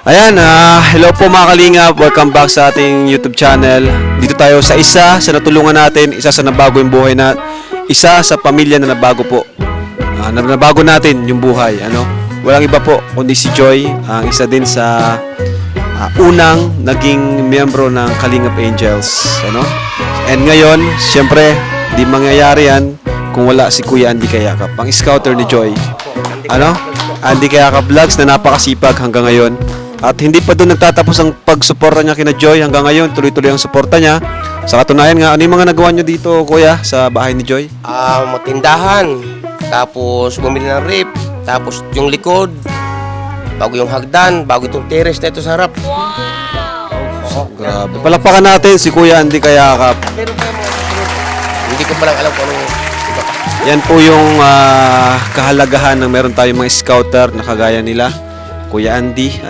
Ayan, hello po mga kalingap. Welcome back sa ating YouTube channel. Dito tayo sa isa sa natulungan natin, isa sa nabago yung buhay na, isa sa pamilya na nabago po. Nabago natin yung buhay. Walang iba po kundi si Joy, ang isa din sa unang naging miyembro ng Kalingap Angels. And ngayon, siyempre, di mangyayari yan kung wala si Kuya Andy Kayakap, ang scouter ni Joy. Andy Kayakap Vlogs na napakasipag hanggang ngayon. At hindi pa doon nagtatapos ang pagsuporta niya kina Joy hanggang ngayon. Tuloy-tuloy ang suporta niya. Sa katunayan nga, ano yung mga nagawa niyo dito, Kuya, sa bahay ni Joy? Matindahan, tapos bumili ng rip, tapos yung likod, bago yung hagdan, bago itong terrace na ito sa harap. Grabe. Palakpakan natin si Kuya Andy Kayakap. Pero hindi ko pa lang alam kung anong iba pa. Yan po yung kahalagahan ng meron tayong mga scouter na kagaya nila. Kuya Andy,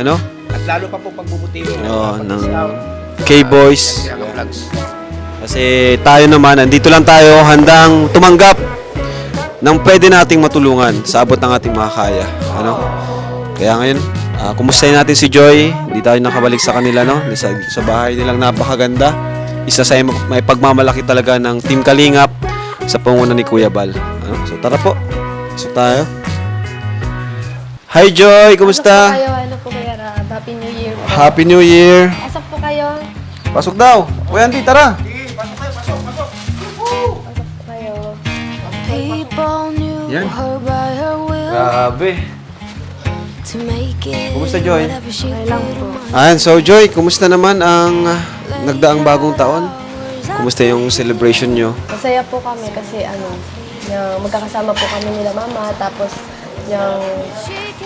At lalo pa po pagbubutihin ng K-Boys. Vlogs. Kasi tayo naman, andito lang tayo handang tumanggap ng pwede nating matulungan sa abot ng ating mga kaya. Kaya ngayon, kumustahin natin si Joy. Hindi tayo nakabalik sa kanila, sa bahay nilang napakaganda. Isa sa may pagmamalaki talaga ng Team Kalingap sa panguna ni Kuya Bal. So tara po. So tayo. Hi Joy, kumusta? Ano po kayo? Happy New Year po. Happy New Year. Pasok po kayo. Pasok daw. Kuya Andy, tara. Pasok po kayo. People knew Yan. her by her will Grabe. to make it Kumusta, Joy? whatever she Okay lang put po. her mind. Ayan, so Joy, kumusta naman ang nagdaang bagong taon? Kumusta yung celebration nyo? Masaya po kami kasi yung magkakasama po kami nila mama, tapos yung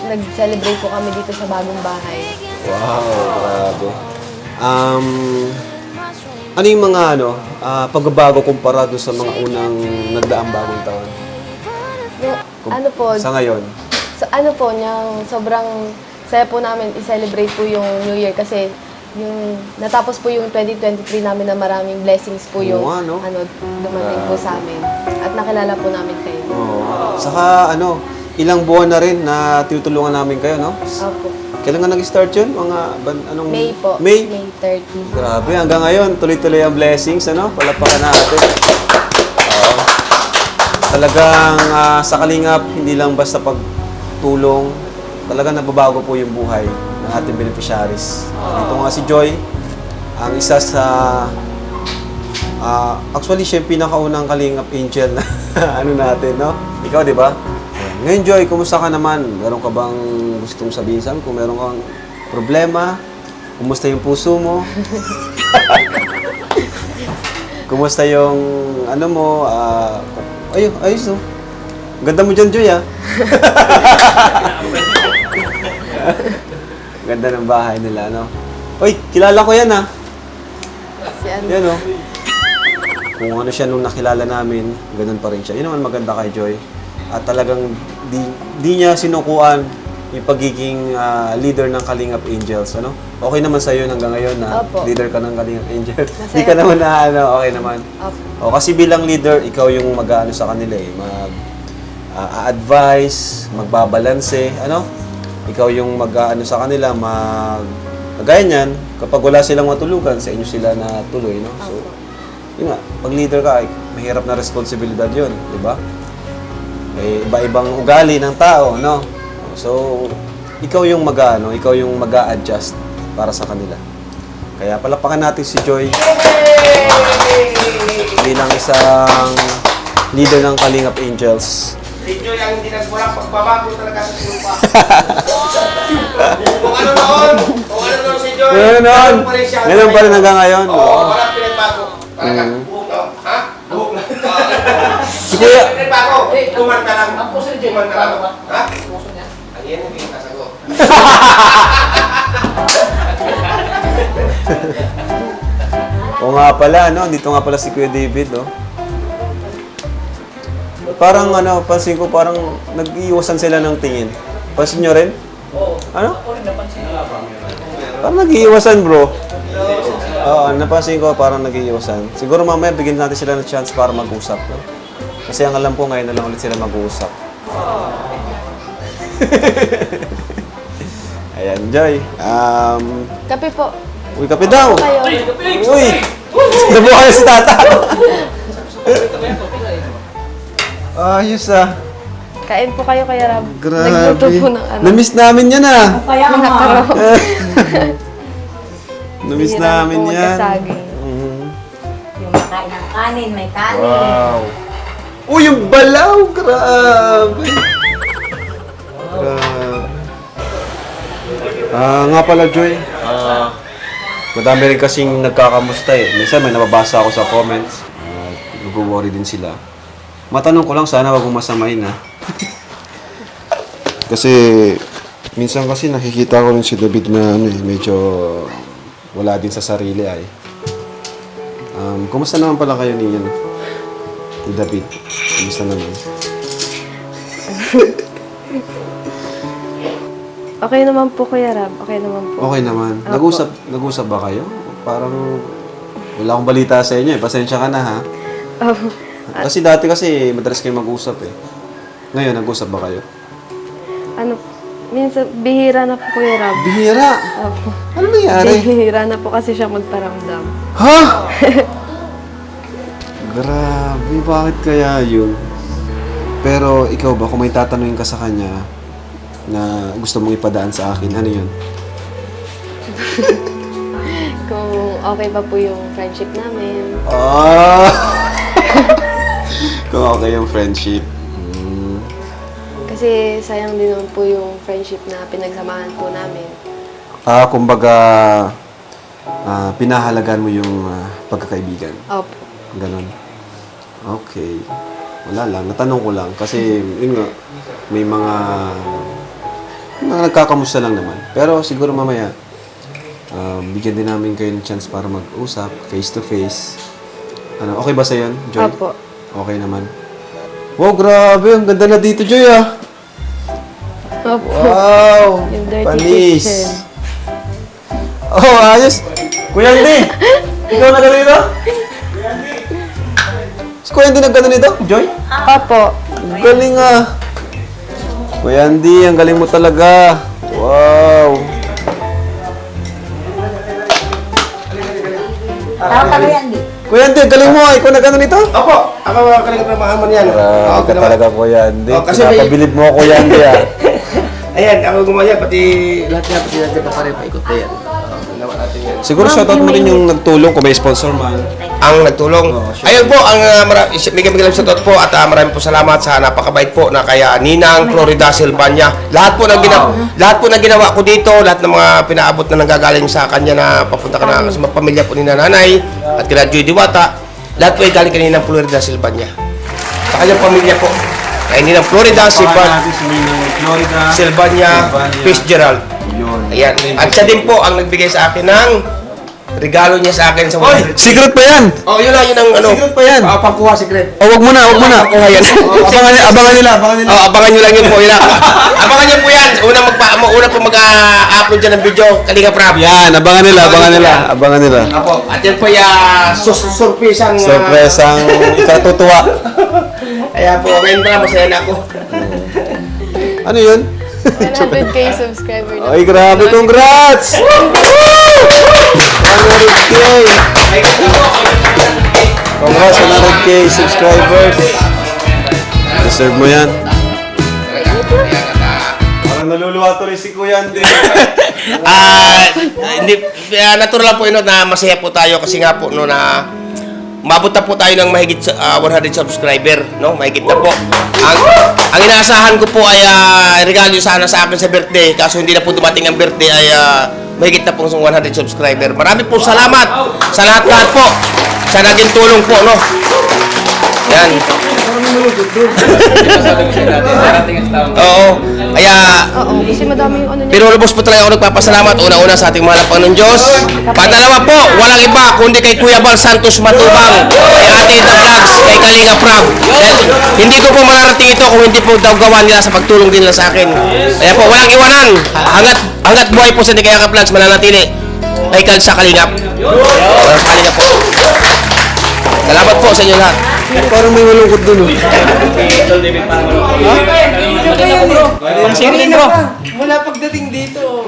nag-celebrate po kami dito sa bagong bahay. Wow, grabe. Ano yung mga pagbabago kumpara doon sa mga unang nagdaang bagong taon? Yung, Sa ngayon? sobrang saya po namin i-celebrate po yung New Year kasi yung natapos po yung 2023 namin na maraming blessings po yung Oo, ano? dumating po sa amin. At nakilala po namin kayo. Oo. Saka ilang buwan na rin na tinutulungan namin kayo, no? Opo. Kailan nga nag-start yun? Anong... May po. May? May 30. Grabe, hanggang ngayon, tuloy-tuloy ang blessings, Palapakan natin. Oo. Talagang sa Kalingap, hindi lang basta pagtulong, talagang nababago po yung buhay ng ating beneficiaries. Dito nga si Joy, ang isa sa... actually, siya yung pinakaunang Kalingap Angel na natin, no? Ikaw, di ba? Ngayon, Joy, kumusta ka naman? Meron ka bang gustong sabihin sa amin? Kung meron kang problema, kumusta yung puso mo? Kumusta yung mo? Ayos, no? Ganda mo dyan, Joy, Ganda ng bahay nila, no? Uy, kilala ko yan, Si Yan, no? Kung ano siya nung nakilala namin, ganun pa rin siya. Yun naman maganda kay Joy. At talagang di niya sinukuan yung pagiging leader ng Kalingap Angels, Okay naman sa'yo hanggang ngayon na Opo. leader ka ng Kalingap Angels. Masaya Di ka po. naman okay naman. Opo. Kasi bilang leader, ikaw yung sa kanila advise magbabalanse, Ikaw yung sa kanila, kagaya niyan, kapag wala silang matulugan, sa inyo sila na tuloy, So, yun nga, pag leader ka, mahirap na responsibilidad yun, di ba? Iba-ibang ugali ng tao, So, ikaw yung ikaw yung mag-a-adjust para sa kanila. Kaya palapakan natin si Joy. Bilang isang leader ng Kalingap Angels. Si Joy ang hindi nagwalang pagbabago talaga sa lupa. Kung ano noon si Joy, Ganun pa rin siya. Ganun pa rin hanggang ngayon. Oo, walang pinagbago. Talagang buhok na. Ha? Buhok na. Si Kuya, Pinagbago. Kumanta lang. Ang puso ni Joy, kumanta lang. Ha? Puso niya. Ang yan yung kasagot. o nga pala, dito nga pala si Kuya David, Parang pansin ko parang nag-iiwasan sila ng tingin. Pansin nyo rin? Oo. Parang nag-iiwasan, bro. Oo, napansin ko parang nag-iiwasan. Siguro mamaya bigyan natin sila ng chance para mag-usap, Kasi ang alam ko ngayon na lang ulit sila mag-uusap. Ayan, Joy. Kape po. Uy, kape daw. Kayo. Uy! Nabuha kayo si tata. Ayos ah. Kain po kayo kaya Rab. Grabe. Nagluto po ng ano. Namiss namin yan ah. Kaya nga. Namiss Bihira namin po yan. magkasaging. Yung makain ng kanin, may kanin. Wow. Uy, yung balaw! Grabe! Grabe. Nga pala, Joy. Madami rin kasing nagkakamusta eh. Minsan may nababasa ako sa comments. Nag-worry din sila. Matanong ko lang, sana wag mong masamain ha. Kasi, minsan kasi nakikita ko rin si David na medyo wala din sa sarili ay. Kumusta naman pala kayo ni David? Kumusta naman? Okay naman po Kuya Rab. Okay naman po. Okay naman. Opo. Nag-usap ba kayo? Parang wala akong balita sa inyo eh. Pasensya ka na ha. Kasi dati kasi madalas kayo mag-usap eh. Ngayon, nag-usap ba kayo? Ano, minsan, bihira na po Kuya Rab. Bihira! Opo. Ano nangyari? Bihira na po kasi siya magparamdam. Ha? Grabe, bakit kaya yun? Pero ikaw ba, kung may tatanungin ka sa kanya na gusto mong ipadaan sa akin, ano yun? Kung okay pa po yung friendship namin. Ah! Kung okay yung friendship. Kasi sayang din naman po yung friendship na pinagsamahan po namin. Kumbaga, pinahalagan mo yung pagkakaibigan. Opo. Ganon. Okay. Wala lang. Natanong ko lang. Kasi, yun nga, may mga nagkakamusta lang naman. Pero siguro mamaya, bigyan din namin kayo ng chance para mag-usap, face to face. Ano, okay ba sa yun, Joy? Opo. Okay naman. Wow, grabe. Ang ganda na dito, Joy, ah. Opo. Wow! Yung dirty Panis! kitchen. Oh, ayos! Kuya Andy! Ikaw na ganito? Si Kuya Andy nagkano nito? Joy? Opo. Ang galing ah! Kuya Andy, ang galing mo talaga! Wow! Tawag ka yan, di. Kuya Andy, ang galing mo ah! Ikaw nagkano nito? Opo, ako kalingap na mahamon yan. Grabe ka talaga, Kuya Andy. Oh, kasi may- Pinapabilib mo ako, Kuya Andy ah. Ayan, ako gumaya, pati lahat nga, pati natin pa rin, paikot na yan. Ginawa natin yan. Siguro shoutout mo rin yung nagtulong kung may sponsor man. Ang nagtulong. Ayun po, ang may shoutout po at maraming po salamat sa napakabait po na kaya Ninang Florida Silvania. Lahat po ng ginawa ko dito, lahat ng mga pinaabot na nanggagaling sa kanya na papunta ka na sa mga pamilya po ni Nanay at kina Joy Diwata, lahat po ay galing kanina ng Florida Silvania. Sa kanyang pamilya po. Kaya Ninang Florida Silvania, Fitzgerald. Ayan. At siya din po ang nagbigay sa akin ng regalo niya sa akin sa Oy! Secret pa yan! Oh, yun ang ano. Secret pa yan! Pangkuha secret. Oh, wag mo na, wag mo na! Pangkuha yan. Abangan nila. Oh, abangan nyo lang yun po. Abangan nyo po yan. Una po mag-upload dyan ng video. Kalinga Prab. Yan, abangan nila. Apo. At yan po surprisang... Sorpresang ikatutuwa. Kaya po, ngayon pala masaya na ako. Ano yun? 100k subscriber na. Ay, grabe, congrats! 100k! Congrats, 100k subscribers. Deserve mo yan. Parang naluluwa tuloy si Kuya Andy. Natural lang po yun na masaya po tayo kasi nga po no na umabot na po tayo ng mahigit 100 subscriber, no? Mahigit na po. Ang inaasahan ko po ay regalo sana sa akin sa birthday, kaso hindi na po dumating ang birthday ay mahigit na po sa 100 subscriber. Marami po salamat sa lahat-lahat po. Sa naging tulong po, no? Yan. Oo. Kaya Oo, kasi madami yung ano niya. pero lubos po talaga ako nagpapasalamat una-una sa ating mahal na Panginoon Diyos. Pangalawa po, walang iba kundi kay Kuya Bal Santos Matubang, kay Ate Ita Vlogs, kay Kalinga Prab. Dahil hindi ko po mararating ito kung hindi po daw gawa nila sa pagtulong din nila sa akin. Kaya po, walang iwanan. Hanggat buhay po sa Kalinga Vlogs, mananatili kay Kal sa Kalingap. Sa Kalingap po. Salamat po sa inyo lahat. Parang may malungkot dun, oh. Pansirin bro. Mula pagdating dito.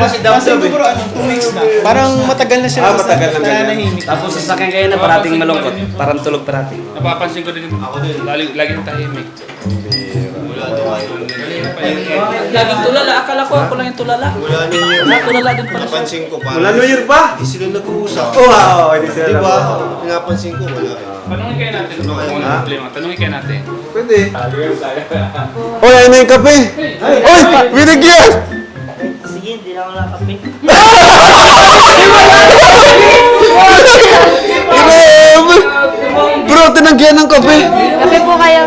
Pansin ko bro, 2 weeks na. Parang matagal na siya. Matagal na ganyan. nanahimik. Tapos sasakyan kayo na parating malungkot. Parang tulog parating. Napapansin ko din ako din. Lagi ng tahimik. Laging tulala. Akala ko ako lang yung tulala. Tulala din pala siya. Napansin ko Wala parang New Year pa? hindi sila nag-uusap. Oh, wow. Hindi sila Diba? lang. Pinapansin ko wala. Tanungin kayo natin kung ano ang problema. Tanungin kayo natin. Pwede. Oy, ayun na yung kape. Oy, binigyan! Sige, hindi na ako nakapin. Grabe! Bro, tinanggihan ng kape. Kape po kayo.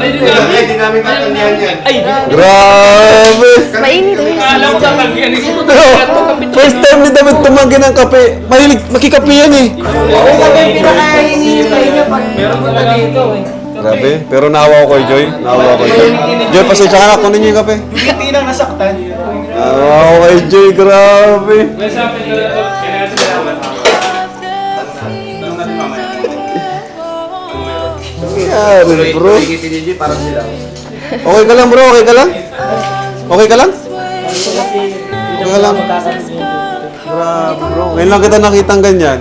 Hindi namin tatandihan yan. Grabe! Mainit eh. Alam ko tatanggihan ito. First time ni David tumanggi ng kape. Mahilig, makikape yan eh. Grabe, pero naawa ko kay Joy. Naawa ko kay Joy. Joy, pasensya ka na, kunin niyo yung kape. Hindi lang nasaktan. Naawa ko kay Joy, grabe. May sabi ko na ito. Kaya natin salamat. Tanong natin mamaya. Yan, bro. Ikitin niyo G, parang sila. Okay ka lang, bro? Okay ka lang? Okay ka lang? Okay ka lang? Grabe, bro. Ngayon lang kita nakitang ganyan.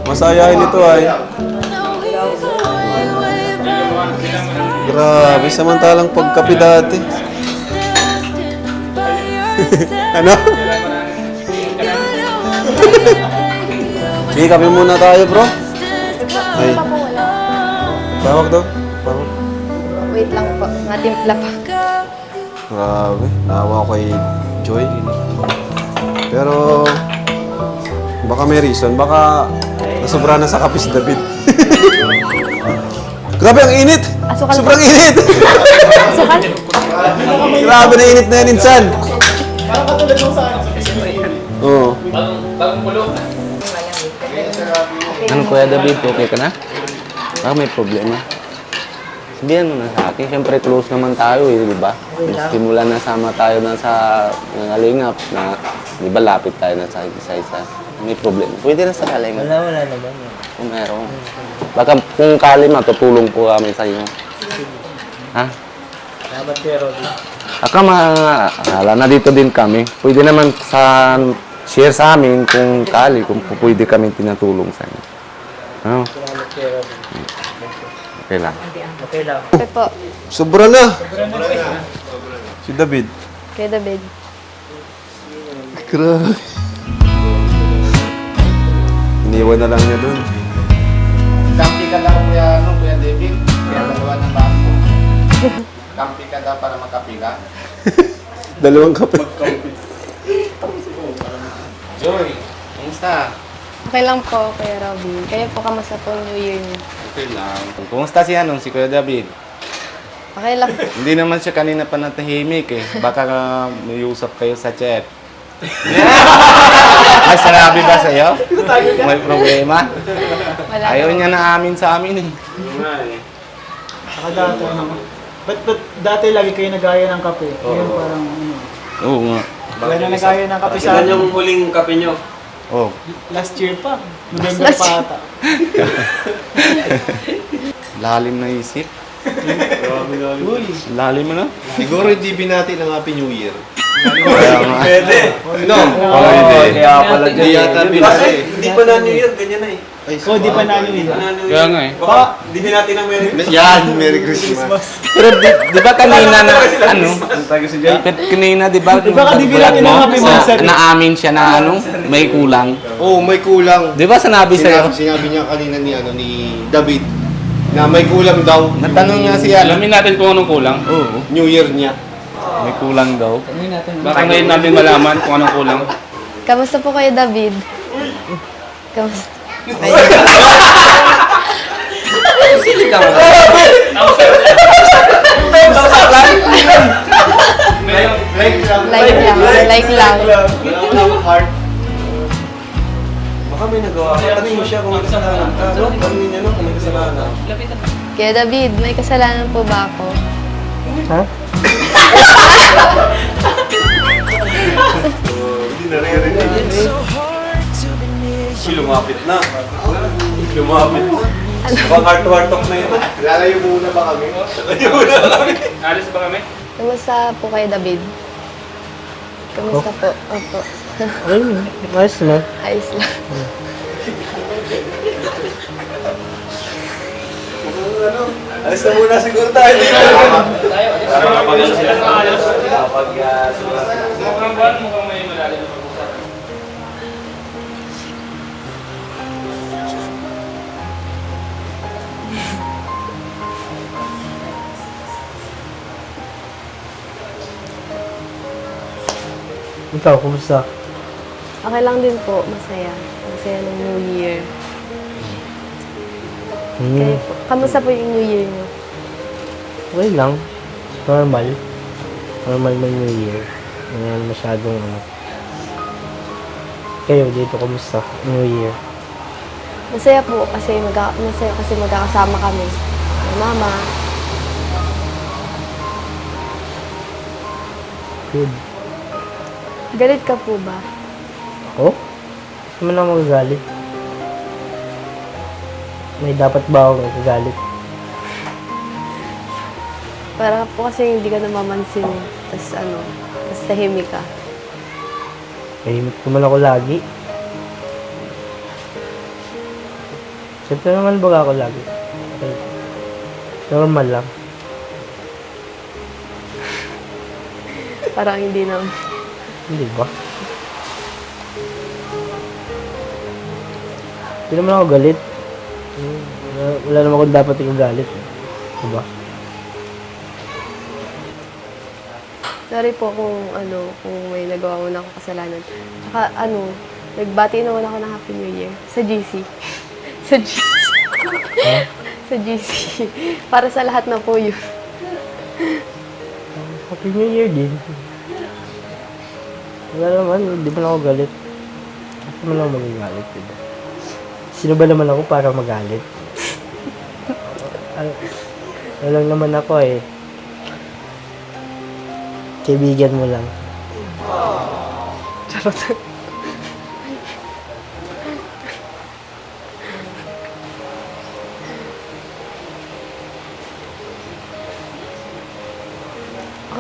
Masayahin ito ay. Grabe, samantalang pagkape dati. Ano? Sige, kape muna tayo, bro. Ay, Pa po wala. tawag daw. Tawag. Wait lang po. Matimpla pa. Grabe, naawa ko kay Joy. Pero, baka may reason. Baka nasobra na sa kape si David. Grabe, ang init! Asukal po. Sobrang init! Asukal? Grabe na init na yan, insan. Parang katulad mo sa akin. Oo. Bagong pulo. Ano Kuya David, okay ka na? Baka may problema. Sabihan mo na sa akin. Siyempre close naman tayo eh, di ba? Simula na sama tayo na sa Kalingap na, di ba lapit tayo na sa isa-isa. May problema. Pwede na sa Kalingap. Wala naman. Kung meron. Baka kung kali matutulong po kami sa iyo. Ha? Salamat Kuya Robby. Aka mahala na dito din kami. Pwede naman sa share sa amin kung kali, kung pwede kami tinatulong sa inyo. Ano? Salamat Kuya Robby. Okay lang. Okay lang. Kape po. Sobra na. Si David. Kaya David. Grabe. Iniwan na lang niya dun. Kampi ka daw Kuya David. Kaya dalawa ng bako. Kampi ka daw para makapila. Dalawang kape. Joy, kumusta? Okay lang po, Kuya Robby. Kayo po kamusta po New Year niyo? Okay lang. Kumusta si Kuya David? Okay lang. Hindi naman siya kanina pa natahimik eh. Baka may usap kayo sa chat. Ay, sinabi ba sa'yo? May problema? Wala Ayaw po. niya na amin sa amin eh. Saka dati ano. Ba't dati lagi kayo nagaya ng kape? Ngayon parang ano. Oo nga. Wala na nagaya ng kape sa akin. huling kape nyo? Oh. Last year pa. November Last pa year. ata. Lalim na isip. Uy. Lalim na. Siguro hindi binati ng Happy New Year. Kaya nga. No? Oh, hindi. Kaya pala Hindi yata binati. Hindi pa na New Year, ganyan na eh. Oh, di pa na yun. Kaya nga eh. Baka, hindi din natin ang meron. Yan, Merry Christmas. Pero di ba kanina na, ano? Kanina, di ba? Di ba di binati ng Happy Monster? Naamin siya na ano, may kulang. Oh, may kulang. Di ba sinabi sa'yo? Sinabi niya kanina ni David na may kulang daw. Natanong niya siya, Alamin natin kung anong kulang. Oo, New Year niya. may kulang daw. Baka ngayon natin malaman kung anong kulang. Kamusta po kayo, David? Kamusta? Sili ka mo. Like lang. Baka may nagawa. Tanong mo siya kung may kasalanan ka. No? Tanongin niya no, kung may kasalanan. Kaya David, may kasalanan po ba ako? Hindi naririnig. Lumapit na. Lumapit. Baka heart-to-heart-talk na yun. Lalayo muna ba kami? Alis ba kami? Kamusta po kayo, David? Kamusta po? Opo. Ayun, ayos na. Ayos lang. Alis na muna siguro tayo. Para makapag-alas sila sa alas. Kapag Mukhang buwan, mukhang may malalim na pag-usap. Ikaw, kumusta? Okay lang din po. Masaya. Masaya ng New Year. Kayo po. Kamusta po yung New Year niyo? Okay lang. Normal. Normal ng New Year. Ngayon masyadong ano. Kayo dito, kumusta? New Year. Masaya po kasi masaya kasi magkakasama kami. May mama. Good. Galit ka po ba? Ako? Hindi mo na magagalit. May dapat ba akong magagalit? Para po kasi hindi ka namamansin. Tapos tahimik ka. Tahimik naman ako lagi. Siyempre naman baga ako lagi. Okay. Normal lang. Parang hindi naman. Hindi ba? Hindi naman ako galit. Wala naman akong dapat ikagalit. Diba? Sorry po kung may nagawa mo na akong kasalanan. Tsaka nagbati naman ako ng Happy New Year sa GC. Sa GC. Sa GC. Para sa lahat na po yun. Happy New Year din. Wala naman, hindi mo na ako galit. Hindi mo lang magagalit, diba? Sino ba naman ako para magalit? Ano lang naman ako eh. Kaibigan mo lang. Charot.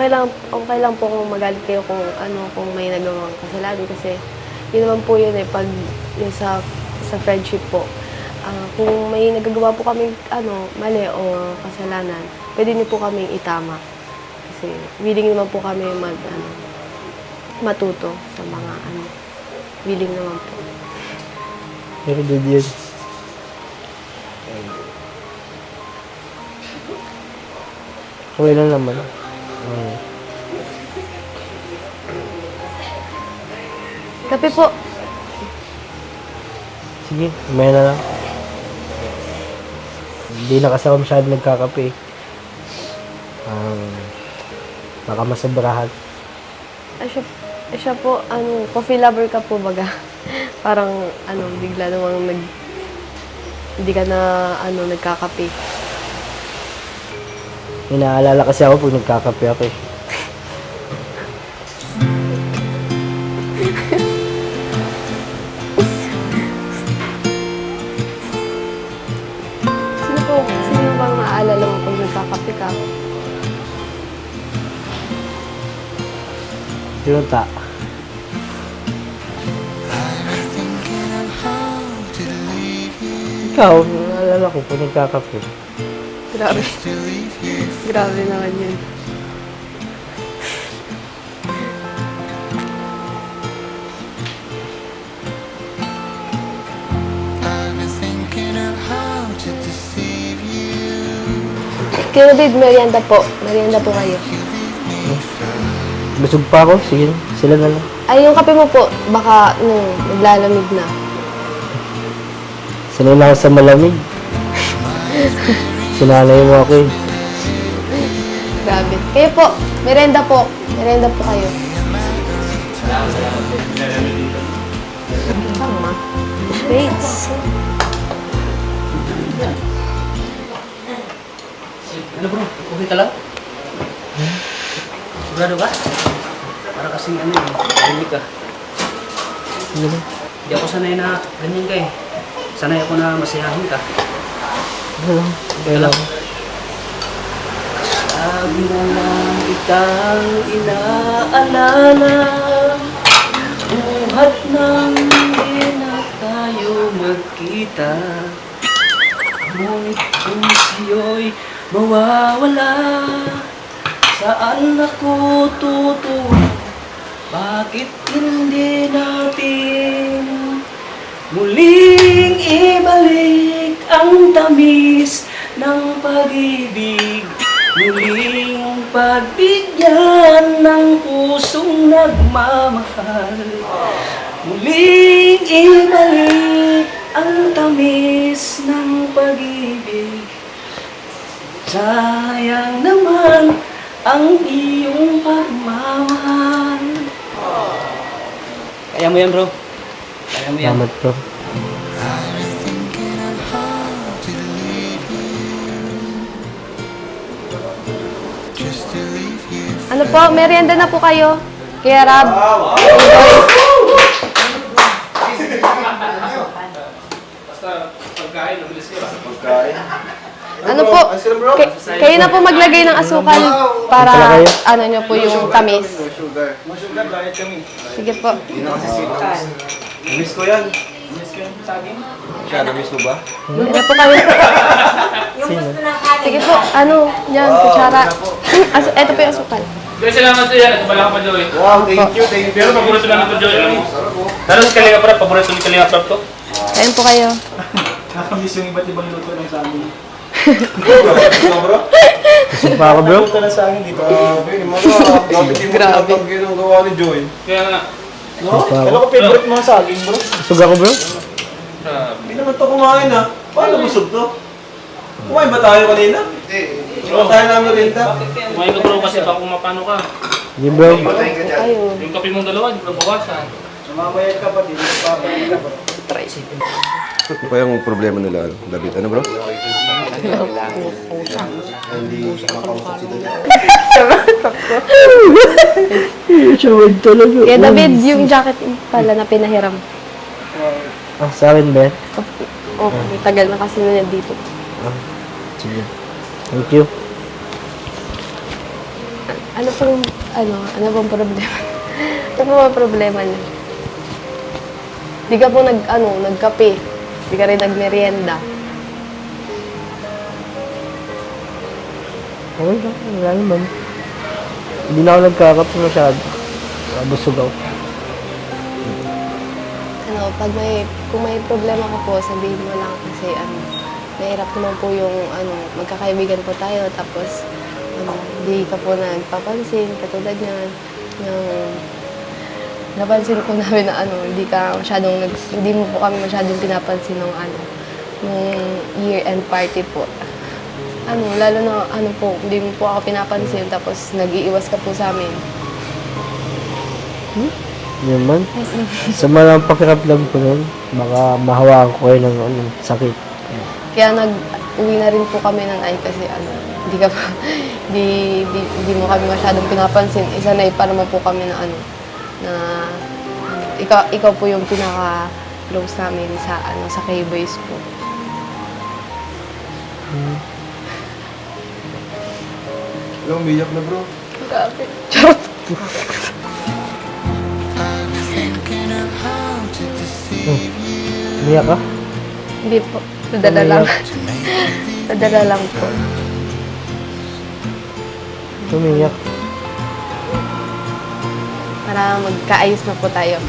Okay lang po kung magalit kayo kung may nagawang kasalanan kasi yun naman po yun pag yung sa friendship po. Kung may nagagawa po kami mali o kasalanan, pwede niyo po kaming itama. Kasi willing naman po kami matuto sa mga willing naman po. Pero good yun. Okay lang naman. Kape po. Sige, may na lang. Hindi na kasi ako masyado nagkakape. Baka masobrahan. Siya po, coffee lover ka po baga. Parang, bigla namang hindi ka na, nagkakape. May naalala kasi ako pag nagkakape ako eh. Sino bang naaalala mo pag nagkakape ka? Sinunta. Ikaw, naalala ko pag nagkakape. Grabe. Grabe naman yun. Kaya David, merienda po. Merienda po kayo. Busog pa ako. Sige, sila na lang. Ay, yung kape mo po, baka naglalamig na. Sanay na ako sa malamig. Sinanay mo ako eh. Grabe. Kayo po, merienda po. Merienda po kayo. Tama. Wait. Ano bro? Okay ka lang? Sigurado ka? Para kasing tahimik ka. Hindi ako sanay na ganyan ka eh. Sanay ako na masayahin ka. Okay lang. Lagi na lang kitang inaalala. Buhat nang hindi na tayo magkita. Ngunit kung sa'yo'y mawawala, saan ako tutuwa? Bakit hindi natin muling ibalik ang tamis ng pag-ibig? Muling pagbigyan ng pusong nagmamahal. Muling ibalik ang tamis ng pag-ibig. Sayang naman ang iyong pagmamahal. Kaya mo yan, bro. Kaya mo yan. Salamat, bro. Ano po, merienda na po kayo. Kaya Rab. Enjoy. Basta pagkain, umilis ka. Ano po, kayo na po maglagay ng asukal para ano nyo po yung tamis. Masugar, diet kami. Sige po. Miss ko yan. Miss ko yung saging. Siya, na-miss mo ba? Ano po kayo? Yung gusto ng kanin. Sige po, ano, yan, kutsara. Ito po yung asukal. Joy, salamat sa yan. Ito pala ka pa, Joy. Wow, thank you, thank you. Pero paborito lang ito, Joy. Alam mo? Lalo si Kalinga Prab, paborito ni Kalinga Prab to. Kain po kayo. Nakamiss yung iba't ibang luto ng saging. Bro? Pa ako, bro? Luto ng saging dito. Grabe. Grabe yung gawa ni Joy. Kaya nga. Ano ko favorite mo sa saging, bro? Busog ako, bro? Grabe. Hindi naman ito kumain ha. Paano busog to? Kumain ba tayo kanina? Hindi. Kumain tayo namin rin ta. Kumain ka, bro, kasi baka mapano ka. Hindi, bro. Kayo. Yung kape mong dalawa, hindi mo bawasan. Mamaya ka pa din. Papayag ka, bro. Ano pa yung problema nila, David? Ano bro? Kaya David, yung jacket pala na pinahiram. Ah, sa akin ba yan? Oh, may tagal na kasi na yan dito. Sige. Thank you. Ano pong, ano pong problema? Ano pong problema niyo? Di ka po nagkape. Di ka rin nagmerienda. Okay lang. Wala naman. Hindi na ako nagkakape masyado. Busog ako. Kung may problema ka po, sabihin mo lang kasi nahirap naman po yung magkakaibigan po tayo tapos hindi ka po nagpapansin katulad niyan napansin ko namin na hindi mo po kami masyadong pinapansin nung year-end party po. Lalo na hindi mo po ako pinapansin tapos nag-iiwas ka po sa amin. Yaman. Sa malang pakiramdam ko nun, baka mahawaan ko kayo ng sakit. Kaya nag-uwi na rin po kami ng kasi hindi mo kami masyadong pinapansin. Isa na para mo po kami na ikaw po yung pinaka-close namin sa K-Boys po. Yung umiyak na bro. Grabe. Charot. Umiyak ka? Hindi po. Nadala lang. Nadala lang po. Umiyak. Para magkaayos na po tayo.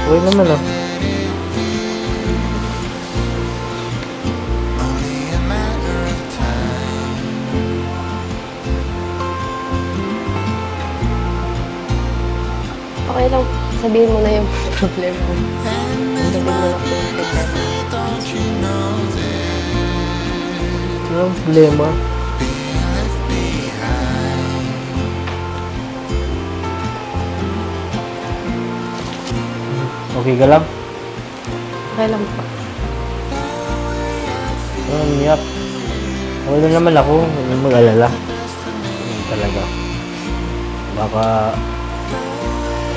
Okay naman ah. Okay lang. Sabihin mo na yung problema mo. Sabihin mo na po yung problema. Anong problema? Okay ka lang? Okay lang po. Umiyak. Okay lang naman ako. Huwag mong mag-alala. Talaga. Baka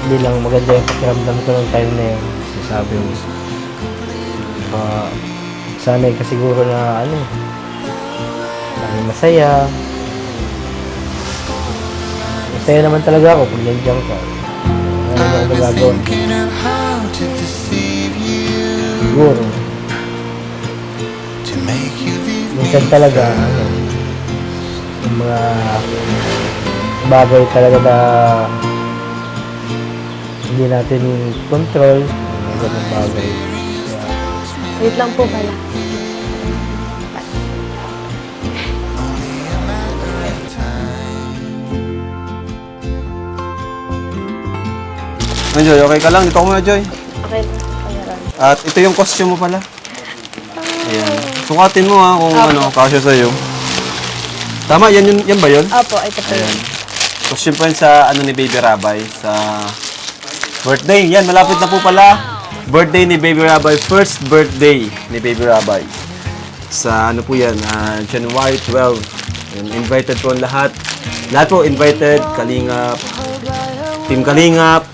hindi lang maganda yung pakiramdam ko ng time na yun. sabi mo. Sanay ka siguro na masaya. Masaya naman talaga ako pag nandiyan ka. Ano ba ang nagagawa? Siguro. Minsan talaga, yung mga bagay talaga na hindi natin control, mga ganang bagay. Wait lang po pala. Joy, okay ka lang? Dito ako muna, Joy. Okay po, Kuya Ram. At ito yung costume mo pala. Ayan. Sukatin mo ha kung kasya sa'yo. Tama, yan ba yun? Opo, ito po yun. Costume po yun sa ni Baby Rabay. Sa birthday. Yan, malapit na po pala. Birthday ni Baby Rabay. First birthday ni Baby Rabay. Sa po yan, January 12. Yan, invited po ang lahat. Lahat po invited. Kalingap. Team Kalingap.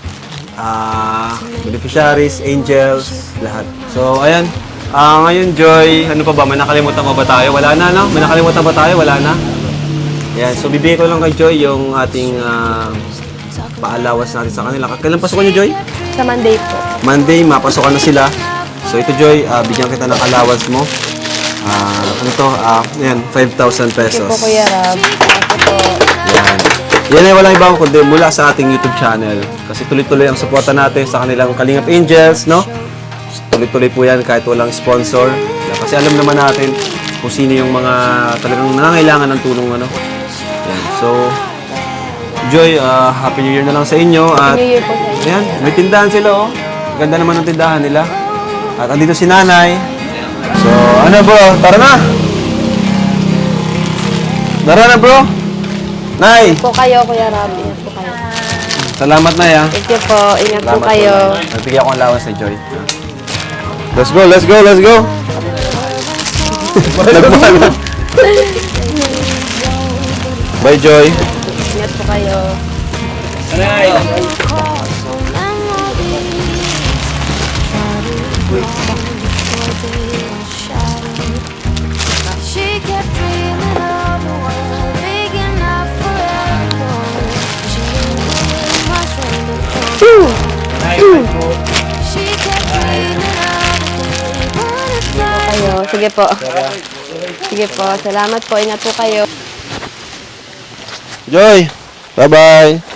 Beneficiaries, angels, lahat. So, ayan. Ngayon, Joy, ano pa ba? May nakalimutan pa ba tayo? Wala na, no? May nakalimutan ba tayo? Wala na? Ayan. So, bibigay ko lang kay Joy yung ating paalawas natin sa kanila. Kailan pasokan niyo, Joy? Sa Monday po. Monday, mapasokan na sila. So, ito, Joy, bigyan kita ng allowance mo. Ano to? Ayan, 5,000 pesos. Thank you po, Kuya Ram. Ako po. Yan. Yan ay walang ibang kundi mula sa ating YouTube channel. Kasi tuloy-tuloy ang suporta natin sa kanilang Kalingap Angels, no? Tuloy-tuloy po yan kahit walang sponsor. Kasi alam naman natin kung sino yung mga talagang nangangailangan ng tulong, ano? Yan. So, Joy, Happy New Year na lang sa inyo. At, New Year po sa inyo. ayan, may tindahan sila, oh. Ganda naman ng tindahan nila. At andito si Nanay. So, ano bro? Tara na! Tara na, bro! Nay! Po kayo, Kuya Ram. Ingat po kayo. Salamat, Nay, ha? Thank you po. Ingat po Salamat kayo. Nay. Nagbigyan ko ng allowance sa Joy. Let's go, let's go, let's go! Nagmahal. Bye, Joy. Ingat po kayo. She kept dreaming of a world big enough for everyone. She knew much from before. She kept dreaming of a day butterfly. Kayo. Sige po. Sige po. Salamat po. Ingat po kayo. Joy, bye-bye.